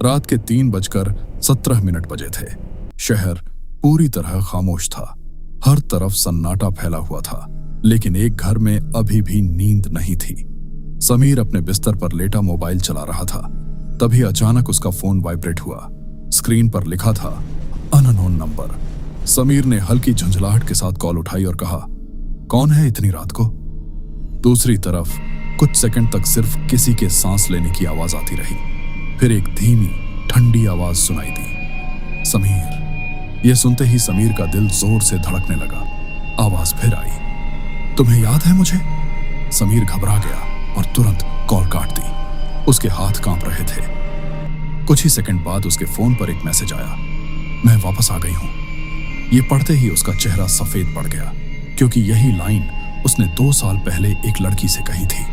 रात के 3:17 बजे थे। शहर पूरी तरह खामोश था। हर तरफ सन्नाटा फैला हुआ था, लेकिन एक घर में अभी भी नींद नहीं थी। समीर अपने बिस्तर पर लेटा मोबाइल चला रहा था। तभी अचानक उसका फोन वाइब्रेट हुआ। स्क्रीन पर लिखा था अननोन नंबर। समीर ने हल्की झंझलाहट के साथ कॉल उठाई और कहा, कौन है इतनी रात को? दूसरी तरफ कुछ सेकंड तक सिर्फ किसी के सांस लेने की आवाज आती रही। फिर एक धीमी ठंडी आवाज सुनाई दी, समीर। यह सुनते ही समीर का दिल जोर से धड़कने लगा। आवाज फिर आई, तुम्हें याद है मुझे? समीर घबरा गया और तुरंत कॉल काट दी। उसके हाथ कांप रहे थे। कुछ ही सेकंड बाद उसके फोन पर एक मैसेज आया, मैं वापस आ गई हूं। ये पढ़ते ही उसका चेहरा सफेद पड़ गया, क्योंकि यही लाइन उसने 2 साल पहले एक लड़की से कही थी।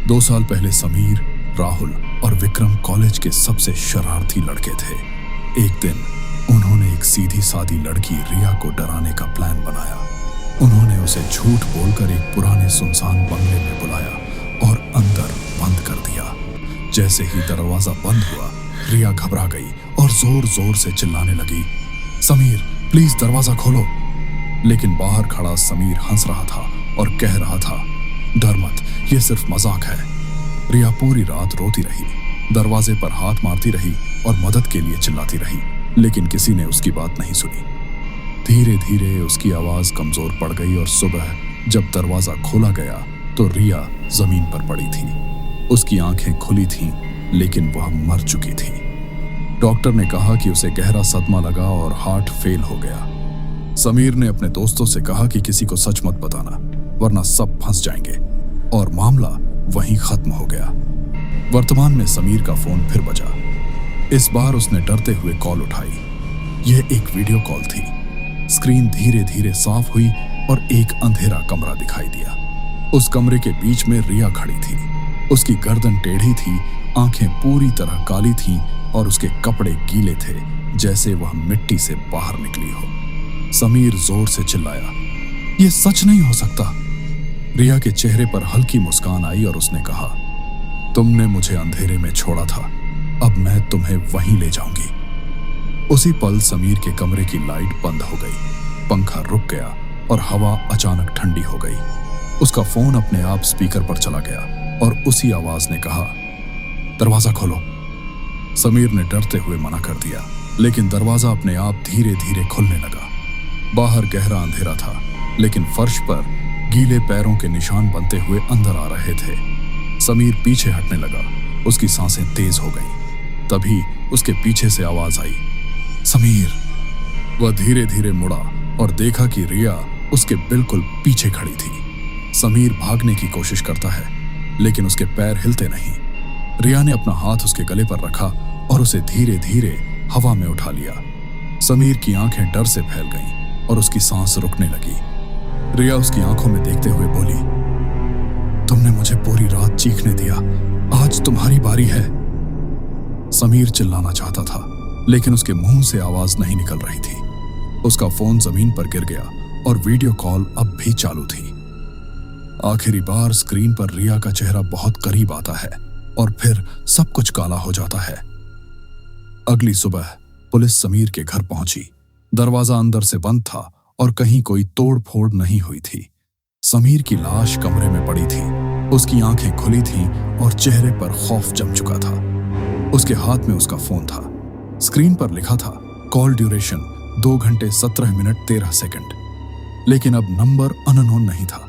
2 साल पहले समीर, राहुल और विक्रम कॉलेज के सबसे शरारती लड़के थे। एक दिन उन्होंने एक सीधी सादी लड़की रिया को डराने का प्लान बनाया। उन्होंने उसे झूठ बोलकर एक पुराने सुनसान बंगले में बुलाया और अंदर बंद कर दिया। जैसे ही दरवाजा बंद हुआ, रिया घबरा गई और जोर जोर से चिल्लाने लगी, समीर प्लीज दरवाजा खोलो। लेकिन बाहर खड़ा समीर हंस रहा था और कह रहा था, डर मत, ये सिर्फ मजाक है। रिया पूरी रात रोती रही, दरवाजे पर हाथ मारती रही और मदद के लिए चिल्लाती रही, लेकिन किसी ने उसकी बात नहीं सुनी। धीरे धीरे उसकी आवाज कमजोर पड़ गई और सुबह जब दरवाजा खोला गया तो रिया जमीन पर पड़ी थी। उसकी आंखें खुली थीं, लेकिन वह मर चुकी थी। डॉक्टर ने कहा कि उसे गहरा सदमा लगा और हार्ट फेल हो गया। समीर ने अपने दोस्तों से कहा कि किसी को सच मत बताना, वरना सब फंस जाएंगे, और मामला वहीं खत्म हो गया। वर्तमान में समीर का फोन फिर बजा। इस बार उसने डरते हुए कॉल उठाई। यह एक वीडियो कॉल थी। स्क्रीन धीरे धीरे साफ हुई और एक अंधेरा कमरा दिखाई दिया। उस कमरे के बीच में रिया खड़ी थी। उसकी गर्दन टेढ़ी थी, आंखें पूरी तरह काली थीं और उसके कपड़े गीले थे, जैसे वह मिट्टी से बाहर निकली हो। समीर जोर से चिल्लाया, यह सच नहीं हो सकता। रिया के चेहरे पर हल्की मुस्कान आई और उसने कहा, तुमने मुझे अंधेरे में छोड़ा था, अब मैं तुम्हें वहीं ले जाऊंगी। उसी पल समीर के कमरे की लाइट बंद हो गई, पंखा रुक गया और हवा अचानक ठंडी हो गई। उसका फोन अपने आप स्पीकर पर चला गया और उसी आवाज ने कहा, दरवाजा खोलो। समीर ने डरते हुए मना कर दिया, लेकिन दरवाजा अपने आप धीरे धीरे खुलने लगा। बाहर गहरा अंधेरा था, लेकिन फर्श पर गीले पैरों के निशान बनते हुए अंदर आ रहे थे। समीर पीछे हटने लगा, उसकी सांसें तेज हो गईं। तभी उसके पीछे से आवाज आई, समीर। वह धीरे धीरे मुड़ा और देखा कि रिया उसके बिल्कुल पीछे खड़ी थी। समीर भागने की कोशिश करता है, लेकिन उसके पैर हिलते नहीं। रिया ने अपना हाथ उसके गले पर रखा और उसे धीरे धीरे हवा में उठा लिया। समीर की आंखें डर से फैल गईं और उसकी सांस रुकने लगी। रिया उसकी आंखों में देखते हुए बोली, तुमने मुझे पूरी रात चीखने दिया, आज तुम्हारी बारी है। समीर चिल्लाना चाहता था, लेकिन उसके मुंह से आवाज नहीं निकल रही थी। उसका फोन जमीन पर गिर गया और वीडियो कॉल अब भी चालू थी। आखिरी बार स्क्रीन पर रिया का चेहरा बहुत करीब आता है और फिर सब कुछ काला हो जाता है। अगली सुबह पुलिस समीर के घर पहुंची। दरवाजा अंदर से बंद था और कहीं कोई तोड़ फोड़ नहीं हुई थी। समीर की लाश कमरे में पड़ी थी। उसकी आंखें खुली थीं और चेहरे पर खौफ जम चुका था। उसके हाथ में उसका फोन था। स्क्रीन पर लिखा था, कॉल ड्यूरेशन 2 घंटे 17 मिनट 13 सेकंड, लेकिन अब नंबर अननोन नहीं था।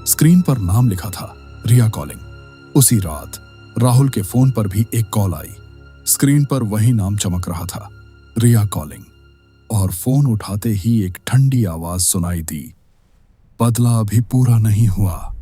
स्क्रीन पर नाम लिखा था, रिया कॉलिंग। उसी रात राहुल के फोन पर भी एक कॉल आई। स्क्रीन पर वही नाम चमक रहा था, रिया कॉलिंग, और फोन उठाते ही एक ठंडी आवाज सुनाई दी, बदला अभी पूरा नहीं हुआ।